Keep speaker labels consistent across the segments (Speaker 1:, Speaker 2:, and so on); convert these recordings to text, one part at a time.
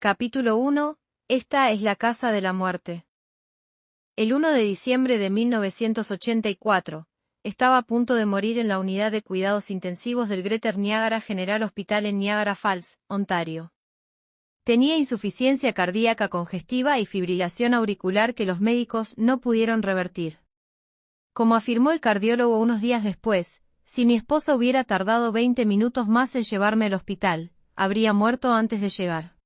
Speaker 1: Capítulo 1. Esta es la casa de la muerte. El 1 de diciembre de 1984, estaba a punto de morir en la unidad de cuidados intensivos del Greater Niagara General Hospital en Niagara Falls, Ontario. Tenía insuficiencia cardíaca congestiva y fibrilación auricular que los médicos no pudieron revertir. Como afirmó el cardiólogo unos días después, si mi esposa hubiera tardado 20 minutos más en llevarme al hospital, habría muerto antes de llegar.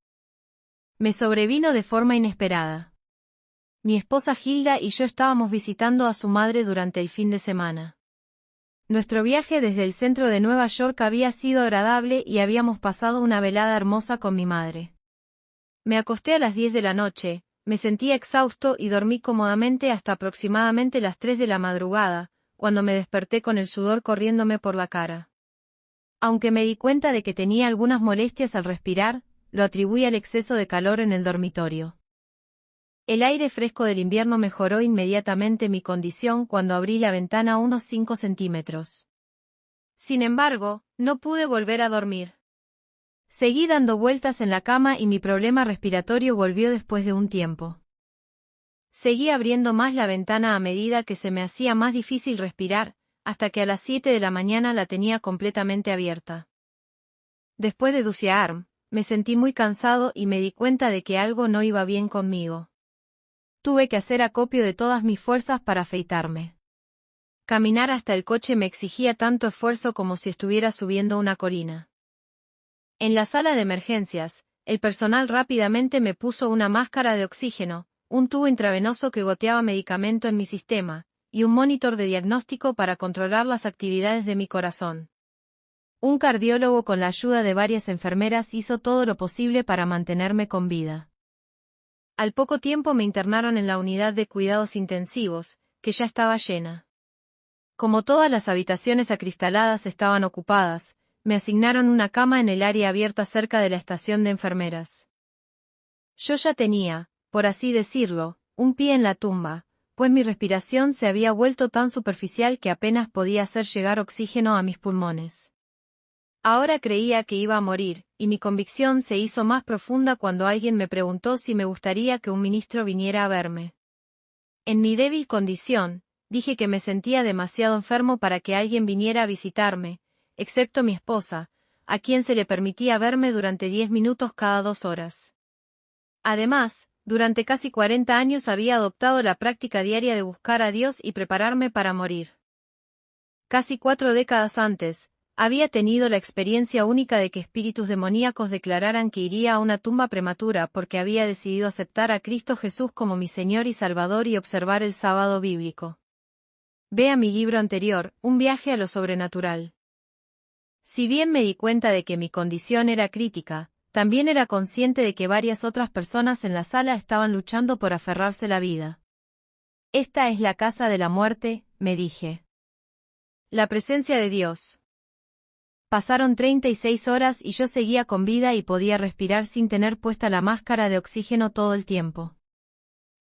Speaker 1: Me sobrevino de forma inesperada. Mi esposa Hilda y yo estábamos visitando a su madre durante el fin de semana. Nuestro viaje desde el centro de Nueva York había sido agradable y habíamos pasado una velada hermosa con mi madre. Me acosté a las 10 de la noche, me sentía exhausto y dormí cómodamente hasta aproximadamente las 3 de la madrugada, cuando me desperté con el sudor corriéndome por la cara. Aunque me di cuenta de que tenía algunas molestias al respirar, lo atribuí al exceso de calor en el dormitorio. El aire fresco del invierno mejoró inmediatamente mi condición cuando abrí la ventana unos 5 centímetros. Sin embargo, no pude volver a dormir. Seguí dando vueltas en la cama y mi problema respiratorio volvió después de un tiempo. Seguí abriendo más la ventana a medida que se me hacía más difícil respirar, hasta que a las 7 de la mañana la tenía completamente abierta. Después de duchearme, me sentí muy cansado y me di cuenta de que algo no iba bien conmigo. Tuve que hacer acopio de todas mis fuerzas para afeitarme. Caminar hasta el coche me exigía tanto esfuerzo como si estuviera subiendo una colina. En la sala de emergencias, el personal rápidamente me puso una máscara de oxígeno, un tubo intravenoso que goteaba medicamento en mi sistema, y un monitor de diagnóstico para controlar las actividades de mi corazón. Un cardiólogo con la ayuda de varias enfermeras hizo todo lo posible para mantenerme con vida. Al poco tiempo me internaron en la unidad de cuidados intensivos, que ya estaba llena. Como todas las habitaciones acristaladas estaban ocupadas, me asignaron una cama en el área abierta cerca de la estación de enfermeras. Yo ya tenía, por así decirlo, un pie en la tumba, pues mi respiración se había vuelto tan superficial que apenas podía hacer llegar oxígeno a mis pulmones. Ahora creía que iba a morir, y mi convicción se hizo más profunda cuando alguien me preguntó si me gustaría que un ministro viniera a verme. En mi débil condición, dije que me sentía demasiado enfermo para que alguien viniera a visitarme, excepto mi esposa, a quien se le permitía verme durante 10 minutos cada 2 horas. Además, durante casi 40 años había adoptado la práctica diaria de buscar a Dios y prepararme para morir. Casi 4 décadas antes, había tenido la experiencia única de que espíritus demoníacos declararan que iría a una tumba prematura porque había decidido aceptar a Cristo Jesús como mi Señor y Salvador y observar el sábado bíblico. Vea mi libro anterior, Un viaje a lo sobrenatural. Si bien me di cuenta de que mi condición era crítica, también era consciente de que varias otras personas en la sala estaban luchando por aferrarse a la vida. Esta es la casa de la muerte, me dije. La presencia de Dios. Pasaron 36 horas y yo seguía con vida y podía respirar sin tener puesta la máscara de oxígeno todo el tiempo.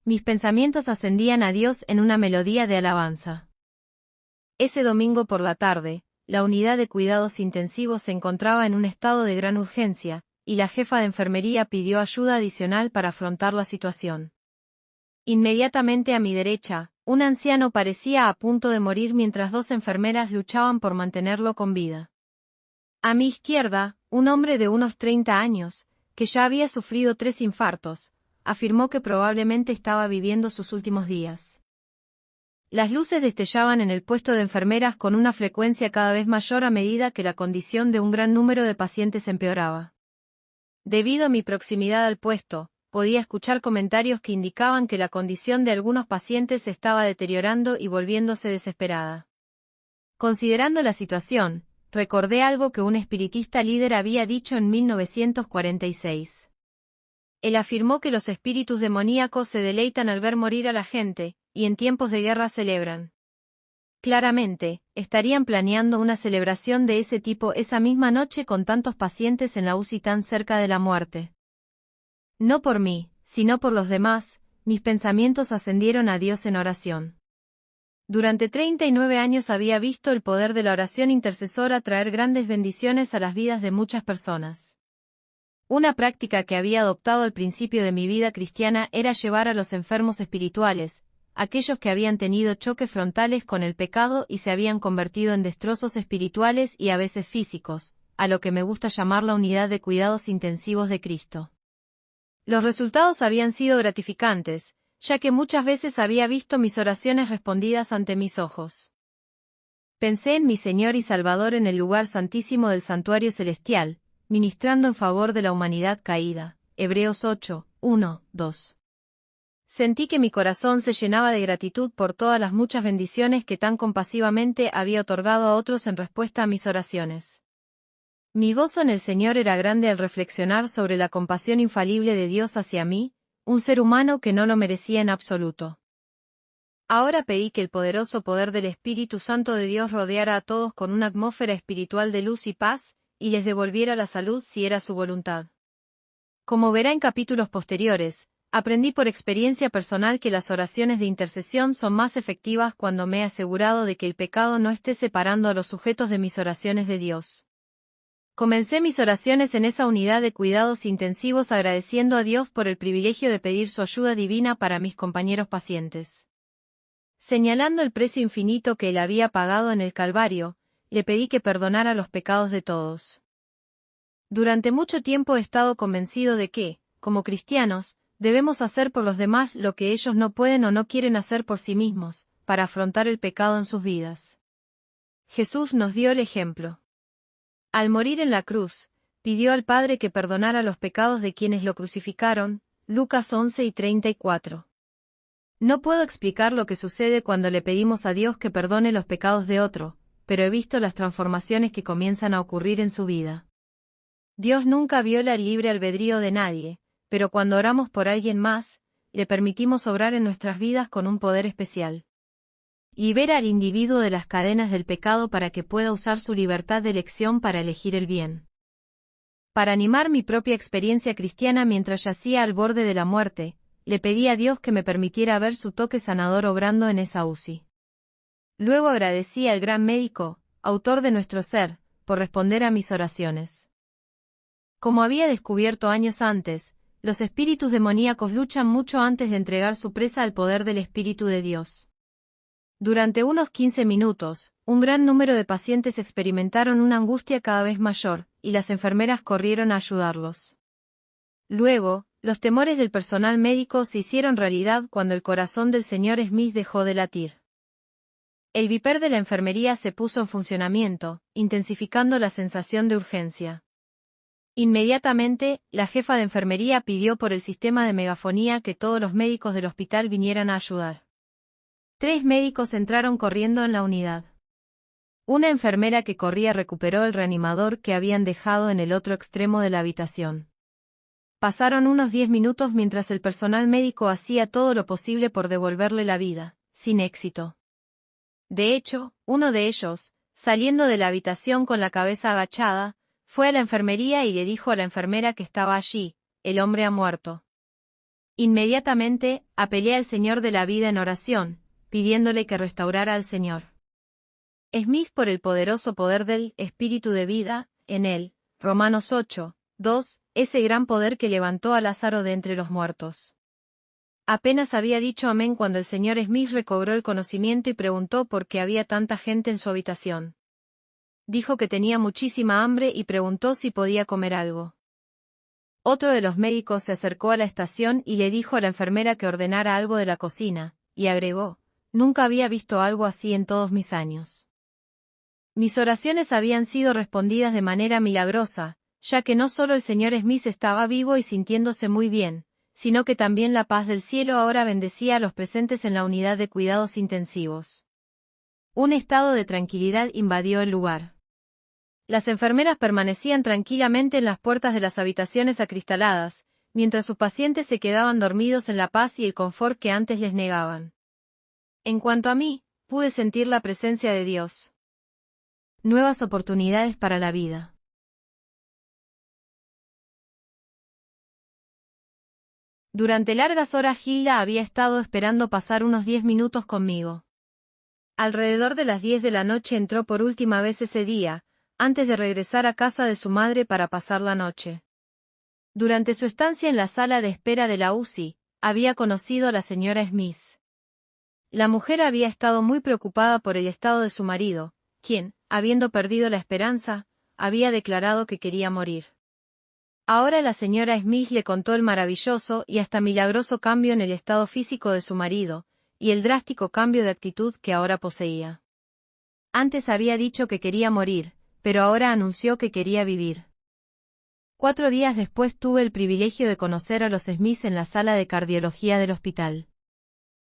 Speaker 1: Mis pensamientos ascendían a Dios en una melodía de alabanza. Ese domingo por la tarde, la unidad de cuidados intensivos se encontraba en un estado de gran urgencia, y la jefa de enfermería pidió ayuda adicional para afrontar la situación. Inmediatamente a mi derecha, un anciano parecía a punto de morir mientras 2 enfermeras luchaban por mantenerlo con vida. A mi izquierda, un hombre de unos 30 años, que ya había sufrido 3 infartos, afirmó que probablemente estaba viviendo sus últimos días. Las luces destellaban en el puesto de enfermeras con una frecuencia cada vez mayor a medida que la condición de un gran número de pacientes empeoraba. Debido a mi proximidad al puesto, podía escuchar comentarios que indicaban que la condición de algunos pacientes se estaba deteriorando y volviéndose desesperada. Considerando la situación, recordé algo que un espiritista líder había dicho en 1946. Él afirmó que los espíritus demoníacos se deleitan al ver morir a la gente, y en tiempos de guerra celebran. Claramente, estarían planeando una celebración de ese tipo esa misma noche con tantos pacientes en la UCI tan cerca de la muerte. No por mí, sino por los demás, mis pensamientos ascendieron a Dios en oración. Durante 39 años había visto el poder de la oración intercesora traer grandes bendiciones a las vidas de muchas personas. Una práctica que había adoptado al principio de mi vida cristiana era llevar a los enfermos espirituales, aquellos que habían tenido choques frontales con el pecado y se habían convertido en destrozos espirituales y a veces físicos, a lo que me gusta llamar la unidad de cuidados intensivos de Cristo. Los resultados habían sido gratificantes, ya que muchas veces había visto mis oraciones respondidas ante mis ojos. Pensé en mi Señor y Salvador en el lugar santísimo del santuario celestial, ministrando en favor de la humanidad caída. Hebreos 8, 1, 2. Sentí que mi corazón se llenaba de gratitud por todas las muchas bendiciones que tan compasivamente había otorgado a otros en respuesta a mis oraciones. Mi gozo en el Señor era grande al reflexionar sobre la compasión infalible de Dios hacia mí, un ser humano que no lo merecía en absoluto. Ahora pedí que el poderoso poder del Espíritu Santo de Dios rodeara a todos con una atmósfera espiritual de luz y paz, y les devolviera la salud si era su voluntad. Como verá en capítulos posteriores, aprendí por experiencia personal que las oraciones de intercesión son más efectivas cuando me he asegurado de que el pecado no esté separando a los sujetos de mis oraciones de Dios. Comencé mis oraciones en esa unidad de cuidados intensivos agradeciendo a Dios por el privilegio de pedir su ayuda divina para mis compañeros pacientes. Señalando el precio infinito que él había pagado en el Calvario, le pedí que perdonara los pecados de todos. Durante mucho tiempo he estado convencido de que, como cristianos, debemos hacer por los demás lo que ellos no pueden o no quieren hacer por sí mismos, para afrontar el pecado en sus vidas. Jesús nos dio el ejemplo. Al morir en la cruz, pidió al Padre que perdonara los pecados de quienes lo crucificaron, Lucas 11 y 34. No puedo explicar lo que sucede cuando le pedimos a Dios que perdone los pecados de otro, pero he visto las transformaciones que comienzan a ocurrir en su vida. Dios nunca viola el libre albedrío de nadie, pero cuando oramos por alguien más, le permitimos obrar en nuestras vidas con un poder especial. Libera al individuo de las cadenas del pecado para que pueda usar su libertad de elección para elegir el bien. Para animar mi propia experiencia cristiana mientras yacía al borde de la muerte, le pedí a Dios que me permitiera ver su toque sanador obrando en esa UCI. Luego agradecí al gran médico, autor de nuestro ser, por responder a mis oraciones. Como había descubierto años antes, los espíritus demoníacos luchan mucho antes de entregar su presa al poder del Espíritu de Dios. Durante unos 15 minutos, un gran número de pacientes experimentaron una angustia cada vez mayor, y las enfermeras corrieron a ayudarlos. Luego, los temores del personal médico se hicieron realidad cuando el corazón del señor Smith dejó de latir. El viper de la enfermería se puso en funcionamiento, intensificando la sensación de urgencia. Inmediatamente, la jefa de enfermería pidió por el sistema de megafonía que todos los médicos del hospital vinieran a ayudar. 3 médicos entraron corriendo en la unidad. Una enfermera que corría recuperó el reanimador que habían dejado en el otro extremo de la habitación. Pasaron unos 10 minutos mientras el personal médico hacía todo lo posible por devolverle la vida, sin éxito. De hecho, uno de ellos, saliendo de la habitación con la cabeza agachada, fue a la enfermería y le dijo a la enfermera que estaba allí: el hombre ha muerto. Inmediatamente, apelé al Señor de la vida en oración, pidiéndole que restaurara al Señor Smith por el poderoso poder del Espíritu de vida, en él, Romanos 8, 2, ese gran poder que levantó a Lázaro de entre los muertos. Apenas había dicho amén cuando el señor Smith recobró el conocimiento y preguntó por qué había tanta gente en su habitación. Dijo que tenía muchísima hambre y preguntó si podía comer algo. Otro de los médicos se acercó a la estación y le dijo a la enfermera que ordenara algo de la cocina, y agregó: nunca había visto algo así en todos mis años. Mis oraciones habían sido respondidas de manera milagrosa, ya que no solo el señor Smith estaba vivo y sintiéndose muy bien, sino que también la paz del cielo ahora bendecía a los presentes en la unidad de cuidados intensivos. Un estado de tranquilidad invadió el lugar. Las enfermeras permanecían tranquilamente en las puertas de las habitaciones acristaladas, mientras sus pacientes se quedaban dormidos en la paz y el confort que antes les negaban. En cuanto a mí, pude sentir la presencia de Dios. Nuevas oportunidades para la vida. Durante largas horas Hilda había estado esperando pasar unos 10 minutos conmigo. Alrededor de las 10 de la noche entró por última vez ese día, antes de regresar a casa de su madre para pasar la noche. Durante su estancia en la sala de espera de la UCI, había conocido a la señora Smith. La mujer había estado muy preocupada por el estado de su marido, quien, habiendo perdido la esperanza, había declarado que quería morir. Ahora la señora Smith le contó el maravilloso y hasta milagroso cambio en el estado físico de su marido, y el drástico cambio de actitud que ahora poseía. Antes había dicho que quería morir, pero ahora anunció que quería vivir. 4 días después tuve el privilegio de conocer a los Smith en la sala de cardiología del hospital.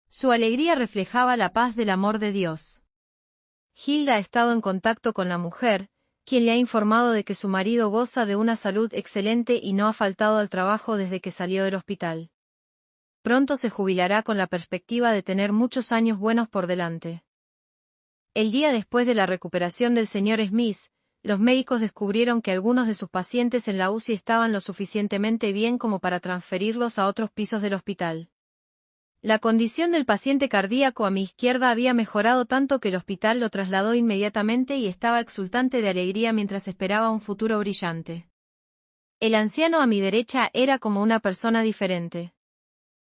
Speaker 1: Su alegría reflejaba la paz del amor de Dios. Hilda ha estado en contacto con la mujer, quien le ha informado de que su marido goza de una salud excelente y no ha faltado al trabajo desde que salió del hospital. Pronto se jubilará con la perspectiva de tener muchos años buenos por delante. El día después de la recuperación del señor Smith, los médicos descubrieron que algunos de sus pacientes en la UCI estaban lo suficientemente bien como para transferirlos a otros pisos del hospital. La condición del paciente cardíaco a mi izquierda había mejorado tanto que el hospital lo trasladó inmediatamente y estaba exultante de alegría mientras esperaba un futuro brillante. El anciano a mi derecha era como una persona diferente.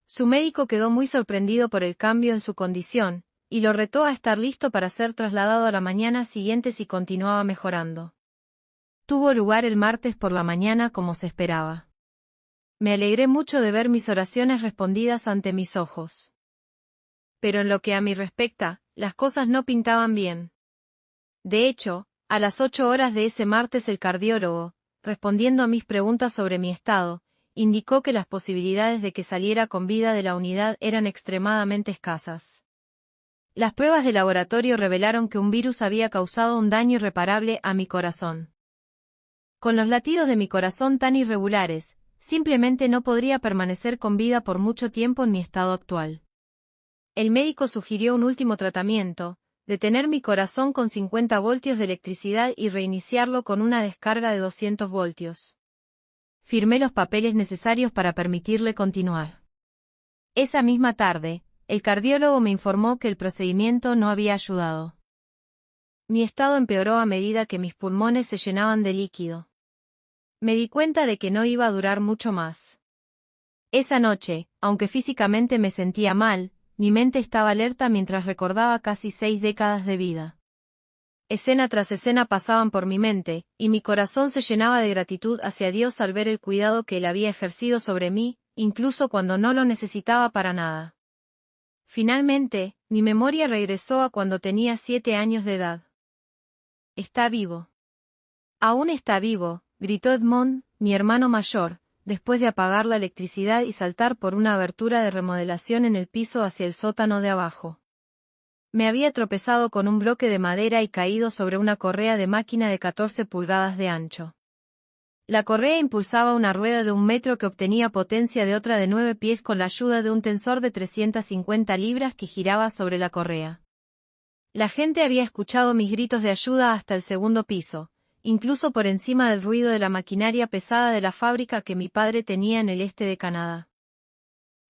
Speaker 1: Su médico quedó muy sorprendido por el cambio en su condición, y lo retó a estar listo para ser trasladado a la mañana siguiente si continuaba mejorando. Tuvo lugar el martes por la mañana como se esperaba. Me alegré mucho de ver mis oraciones respondidas ante mis ojos. Pero en lo que a mí respecta, las cosas no pintaban bien. De hecho, a las 8 horas de ese martes el cardiólogo, respondiendo a mis preguntas sobre mi estado, indicó que las posibilidades de que saliera con vida de la unidad eran extremadamente escasas. Las pruebas de laboratorio revelaron que un virus había causado un daño irreparable a mi corazón. Con los latidos de mi corazón tan irregulares, simplemente no podría permanecer con vida por mucho tiempo en mi estado actual. El médico sugirió un último tratamiento, detener mi corazón con 50 voltios de electricidad y reiniciarlo con una descarga de 200 voltios. Firmé los papeles necesarios para permitirle continuar. Esa misma tarde, el cardiólogo me informó que el procedimiento no había ayudado. Mi estado empeoró a medida que mis pulmones se llenaban de líquido. Me di cuenta de que no iba a durar mucho más. Esa noche, aunque físicamente me sentía mal, mi mente estaba alerta mientras recordaba casi 6 décadas de vida. Escena tras escena pasaban por mi mente, y mi corazón se llenaba de gratitud hacia Dios al ver el cuidado que Él había ejercido sobre mí, incluso cuando no lo necesitaba para nada. Finalmente, mi memoria regresó a cuando tenía 7 años de edad. Está vivo. Aún está vivo, gritó Edmond, mi hermano mayor, después de apagar la electricidad y saltar por una abertura de remodelación en el piso hacia el sótano de abajo. Me había tropezado con un bloque de madera y caído sobre una correa de máquina de 14 pulgadas de ancho. La correa impulsaba una rueda de 1 metro que obtenía potencia de otra de 9 pies con la ayuda de un tensor de 350 libras que giraba sobre la correa. La gente había escuchado mis gritos de ayuda hasta el segundo piso, incluso por encima del ruido de la maquinaria pesada de la fábrica que mi padre tenía en el este de Canadá.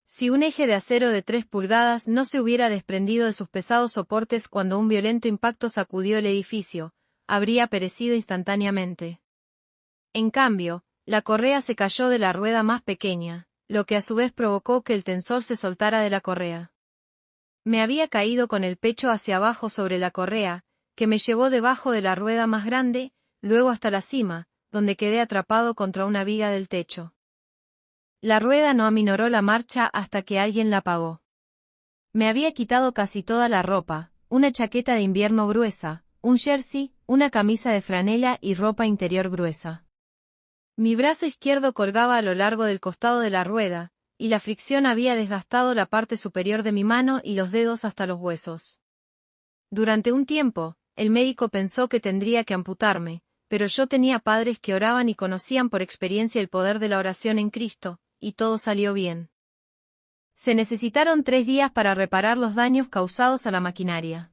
Speaker 1: Si un eje de acero de 3 pulgadas no se hubiera desprendido de sus pesados soportes cuando un violento impacto sacudió el edificio, habría perecido instantáneamente. En cambio, la correa se cayó de la rueda más pequeña, lo que a su vez provocó que el tensor se soltara de la correa. Me había caído con el pecho hacia abajo sobre la correa, que me llevó debajo de la rueda más grande, luego hasta la cima, donde quedé atrapado contra una viga del techo. La rueda no aminoró la marcha hasta que alguien la apagó. Me había quitado casi toda la ropa, una chaqueta de invierno gruesa, un jersey, una camisa de franela y ropa interior gruesa. Mi brazo izquierdo colgaba a lo largo del costado de la rueda, y la fricción había desgastado la parte superior de mi mano y los dedos hasta los huesos. Durante un tiempo, el médico pensó que tendría que amputarme, pero yo tenía padres que oraban y conocían por experiencia el poder de la oración en Cristo, y todo salió bien. Se necesitaron 3 días para reparar los daños causados a la maquinaria.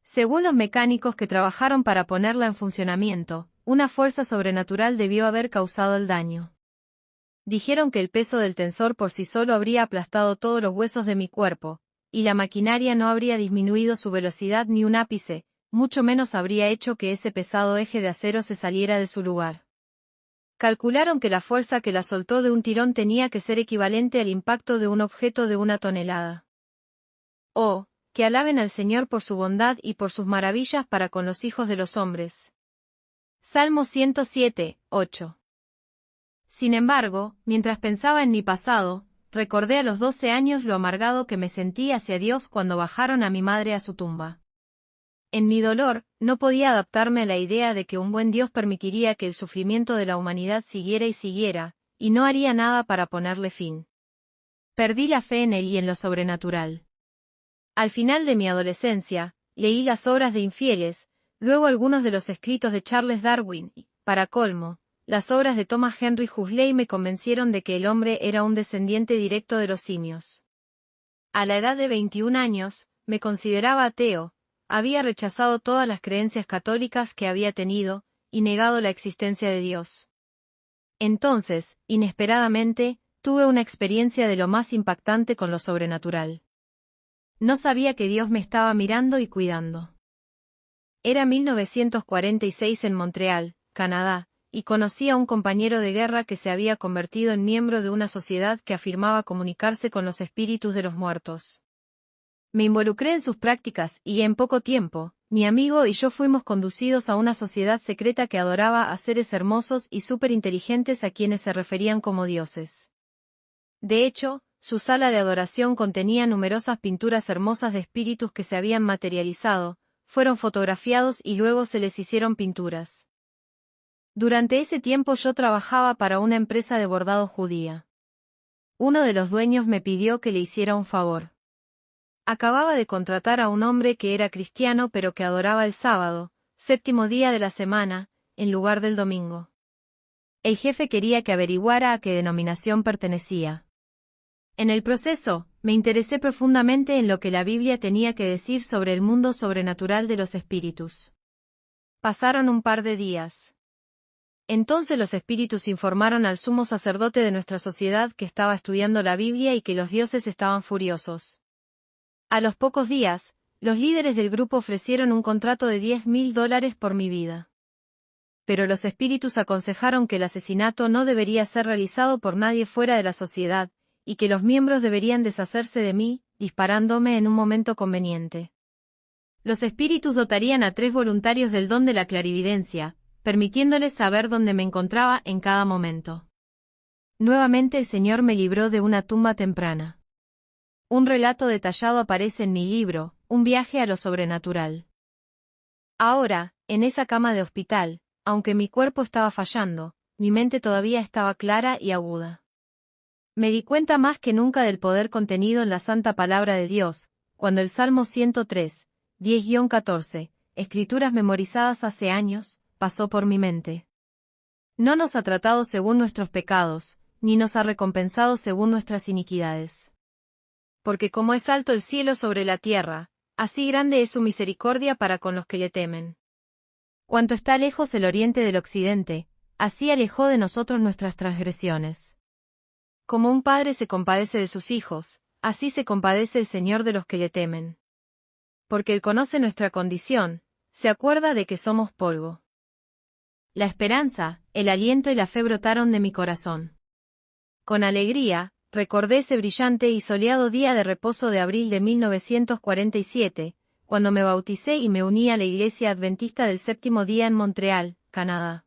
Speaker 1: Según los mecánicos que trabajaron para ponerla en funcionamiento, una fuerza sobrenatural debió haber causado el daño. Dijeron que el peso del tensor por sí solo habría aplastado todos los huesos de mi cuerpo, y la maquinaria no habría disminuido su velocidad ni un ápice, mucho menos habría hecho que ese pesado eje de acero se saliera de su lugar. Calcularon que la fuerza que la soltó de un tirón tenía que ser equivalente al impacto de un objeto de 1 tonelada. Oh, que alaben al Señor por su bondad y por sus maravillas para con los hijos de los hombres. Salmo 107, 8. Sin embargo, mientras pensaba en mi pasado, recordé a los 12 años lo amargado que me sentí hacia Dios cuando bajaron a mi madre a su tumba. En mi dolor, no podía adaptarme a la idea de que un buen Dios permitiría que el sufrimiento de la humanidad siguiera y siguiera, y no haría nada para ponerle fin. Perdí la fe en Él y en lo sobrenatural. Al final de mi adolescencia, leí las obras de infieles, luego algunos de los escritos de Charles Darwin y, para colmo, las obras de Thomas Henry Huxley me convencieron de que el hombre era un descendiente directo de los simios. A la edad de 21 años, me consideraba ateo, había rechazado todas las creencias católicas que había tenido, y negado la existencia de Dios. Entonces, inesperadamente, tuve una experiencia de lo más impactante con lo sobrenatural. No sabía que Dios me estaba mirando y cuidando. Era 1946 en Montreal, Canadá, y conocí a un compañero de guerra que se había convertido en miembro de una sociedad que afirmaba comunicarse con los espíritus de los muertos. Me involucré en sus prácticas y en poco tiempo, mi amigo y yo fuimos conducidos a una sociedad secreta que adoraba a seres hermosos y superinteligentes a quienes se referían como dioses. De hecho, su sala de adoración contenía numerosas pinturas hermosas de espíritus que se habían materializado, fueron fotografiados y luego se les hicieron pinturas. Durante ese tiempo yo trabajaba para una empresa de bordado judía. Uno de los dueños me pidió que le hiciera un favor. Acababa de contratar a un hombre que era cristiano pero que adoraba el sábado, séptimo día de la semana, en lugar del domingo. El jefe quería que averiguara a qué denominación pertenecía. En el proceso, me interesé profundamente en lo que la Biblia tenía que decir sobre el mundo sobrenatural de los espíritus. Pasaron un par de días. Entonces los espíritus informaron al sumo sacerdote de nuestra sociedad que estaba estudiando la Biblia y que los dioses estaban furiosos. A los pocos días, los líderes del grupo ofrecieron un contrato de $10,000 por mi vida. Pero los espíritus aconsejaron que el asesinato no debería ser realizado por nadie fuera de la sociedad, y que los miembros deberían deshacerse de mí, disparándome en un momento conveniente. Los espíritus dotarían a 3 voluntarios del don de la clarividencia, permitiéndoles saber dónde me encontraba en cada momento. Nuevamente el Señor me libró de una tumba temprana. Un relato detallado aparece en mi libro, Un viaje a lo sobrenatural. Ahora, en esa cama de hospital, aunque mi cuerpo estaba fallando, mi mente todavía estaba clara y aguda. Me di cuenta más que nunca del poder contenido en la santa palabra de Dios, cuando el Salmo 103, 10-14, escrituras memorizadas hace años, pasó por mi mente. No nos ha tratado según nuestros pecados, ni nos ha recompensado según nuestras iniquidades. Porque como es alto el cielo sobre la tierra, así grande es su misericordia para con los que le temen. Cuanto está lejos el oriente del occidente, así alejó de nosotros nuestras transgresiones. Como un padre se compadece de sus hijos, así se compadece el Señor de los que le temen. Porque Él conoce nuestra condición, se acuerda de que somos polvo. La esperanza, el aliento y la fe brotaron de mi corazón. Con alegría, recordé ese brillante y soleado día de reposo de abril de 1947, cuando me bauticé y me uní a la Iglesia Adventista del Séptimo Día en Montreal, Canadá.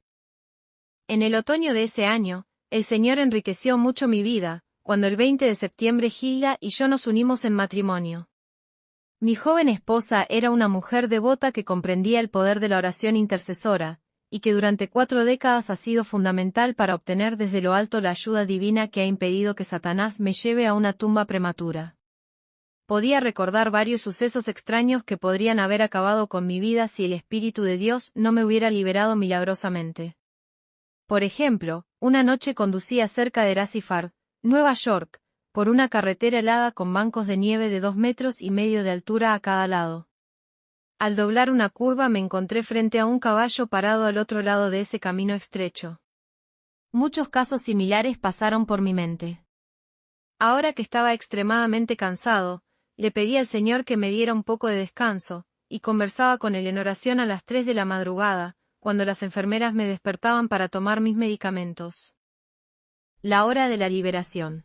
Speaker 1: En el otoño de ese año, el Señor enriqueció mucho mi vida, cuando el 20 de septiembre Gilda y yo nos unimos en matrimonio. Mi joven esposa era una mujer devota que comprendía el poder de la oración intercesora, y que durante 4 décadas ha sido fundamental para obtener desde lo alto la ayuda divina que ha impedido que Satanás me lleve a una tumba prematura. Podía recordar varios sucesos extraños que podrían haber acabado con mi vida si el Espíritu de Dios no me hubiera liberado milagrosamente. Por ejemplo, una noche conducía cerca de Rassifard, Nueva York, por una carretera helada con bancos de nieve de 2,5 metros de altura a cada lado. Al doblar una curva me encontré frente a un caballo parado al otro lado de ese camino estrecho. Muchos casos similares pasaron por mi mente. Ahora que estaba extremadamente cansado, le pedí al Señor que me diera un poco de descanso, y conversaba con Él en oración a las 3 de la madrugada, cuando las enfermeras me despertaban para tomar mis medicamentos. La hora de la liberación.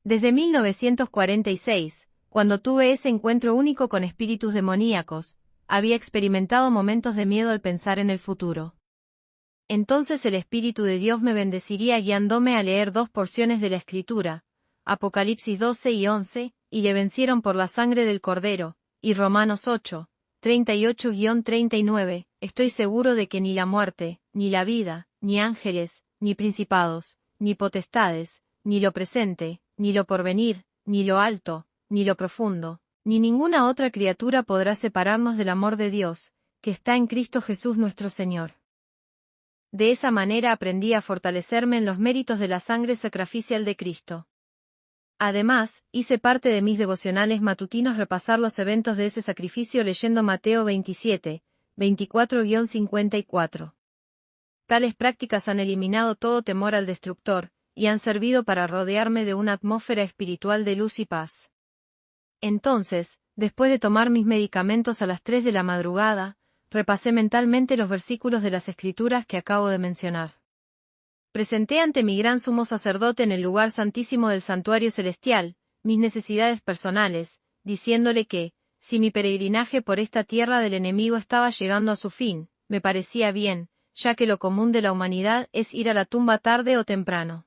Speaker 1: Desde 1946, cuando tuve ese encuentro único con espíritus demoníacos, había experimentado momentos de miedo al pensar en el futuro. Entonces el Espíritu de Dios me bendeciría guiándome a leer 2 porciones de la Escritura, Apocalipsis 12 y 11, y le vencieron por la sangre del Cordero, y Romanos 8, 38-39, estoy seguro de que ni la muerte, ni la vida, ni ángeles, ni principados, ni potestades, ni lo presente, ni lo porvenir, ni lo alto, ni lo profundo, ni ninguna otra criatura podrá separarnos del amor de Dios, que está en Cristo Jesús nuestro Señor. De esa manera aprendí a fortalecerme en los méritos de la sangre sacrificial de Cristo. Además, hice parte de mis devocionales matutinos repasar los eventos de ese sacrificio leyendo Mateo 27, 24-54. Tales prácticas han eliminado todo temor al destructor, y han servido para rodearme de una atmósfera espiritual de luz y paz. Entonces, después de tomar mis medicamentos a las 3 de la madrugada, repasé mentalmente los versículos de las Escrituras que acabo de mencionar. Presenté ante mi gran sumo sacerdote en el lugar santísimo del santuario celestial, mis necesidades personales, diciéndole que, si mi peregrinaje por esta tierra del enemigo estaba llegando a su fin, me parecía bien, ya que lo común de la humanidad es ir a la tumba tarde o temprano.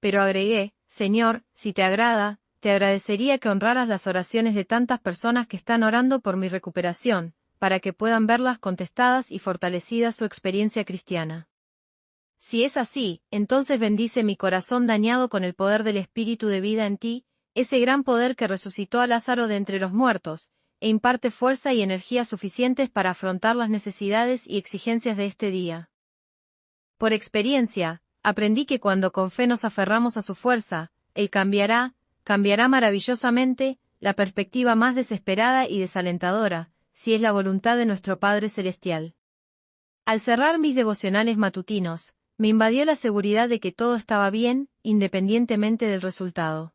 Speaker 1: Pero agregué, Señor, si te agrada, te agradecería que honraras las oraciones de tantas personas que están orando por mi recuperación, para que puedan verlas contestadas y fortalecida su experiencia cristiana. Si es así, entonces bendice mi corazón dañado con el poder del Espíritu de vida en ti, ese gran poder que resucitó a Lázaro de entre los muertos, e imparte fuerza y energía suficientes para afrontar las necesidades y exigencias de este día. Por experiencia, aprendí que cuando con fe nos aferramos a su fuerza, Él cambiará maravillosamente, la perspectiva más desesperada y desalentadora, si es la voluntad de nuestro Padre Celestial. Al cerrar mis devocionales matutinos, me invadió la seguridad de que todo estaba bien, independientemente del resultado.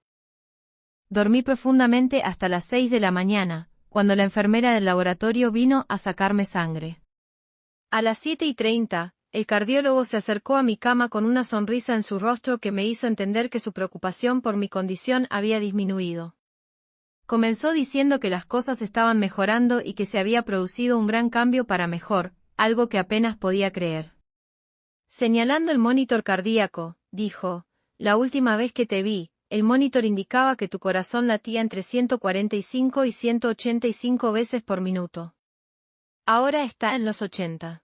Speaker 1: Dormí profundamente hasta las 6 de la mañana, cuando la enfermera del laboratorio vino a sacarme sangre. A las 7:30, el cardiólogo se acercó a mi cama con una sonrisa en su rostro que me hizo entender que su preocupación por mi condición había disminuido. Comenzó diciendo que las cosas estaban mejorando y que se había producido un gran cambio para mejor, algo que apenas podía creer. Señalando el monitor cardíaco, dijo, la última vez que te vi, el monitor indicaba que tu corazón latía entre 145 y 185 veces por minuto. Ahora está en los 80.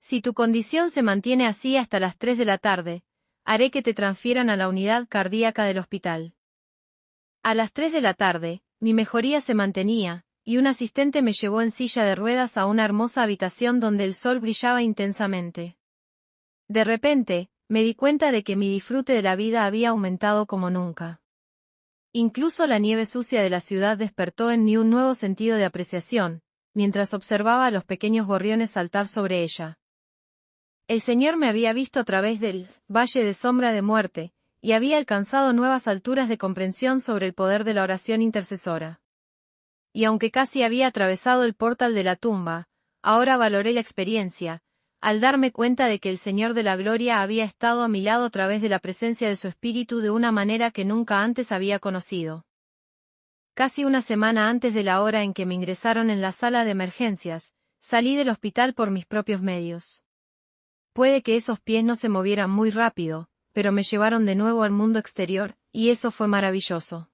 Speaker 1: Si tu condición se mantiene así hasta las 3 de la tarde, haré que te transfieran a la unidad cardíaca del hospital. A las 3 de la tarde, mi mejoría se mantenía, y un asistente me llevó en silla de ruedas a una hermosa habitación donde el sol brillaba intensamente. De repente, me di cuenta de que mi disfrute de la vida había aumentado como nunca. Incluso la nieve sucia de la ciudad despertó en mí un nuevo sentido de apreciación, mientras observaba a los pequeños gorriones saltar sobre ella. El Señor me había visto a través del valle de sombra de muerte, y había alcanzado nuevas alturas de comprensión sobre el poder de la oración intercesora. Y aunque casi había atravesado el portal de la tumba, ahora valoré la experiencia, al darme cuenta de que el Señor de la Gloria había estado a mi lado a través de la presencia de su Espíritu de una manera que nunca antes había conocido. Casi una semana antes de la hora en que me ingresaron en la sala de emergencias, salí del hospital por mis propios medios. Puede que esos pies no se movieran muy rápido, pero me llevaron de nuevo al mundo exterior, y eso fue maravilloso.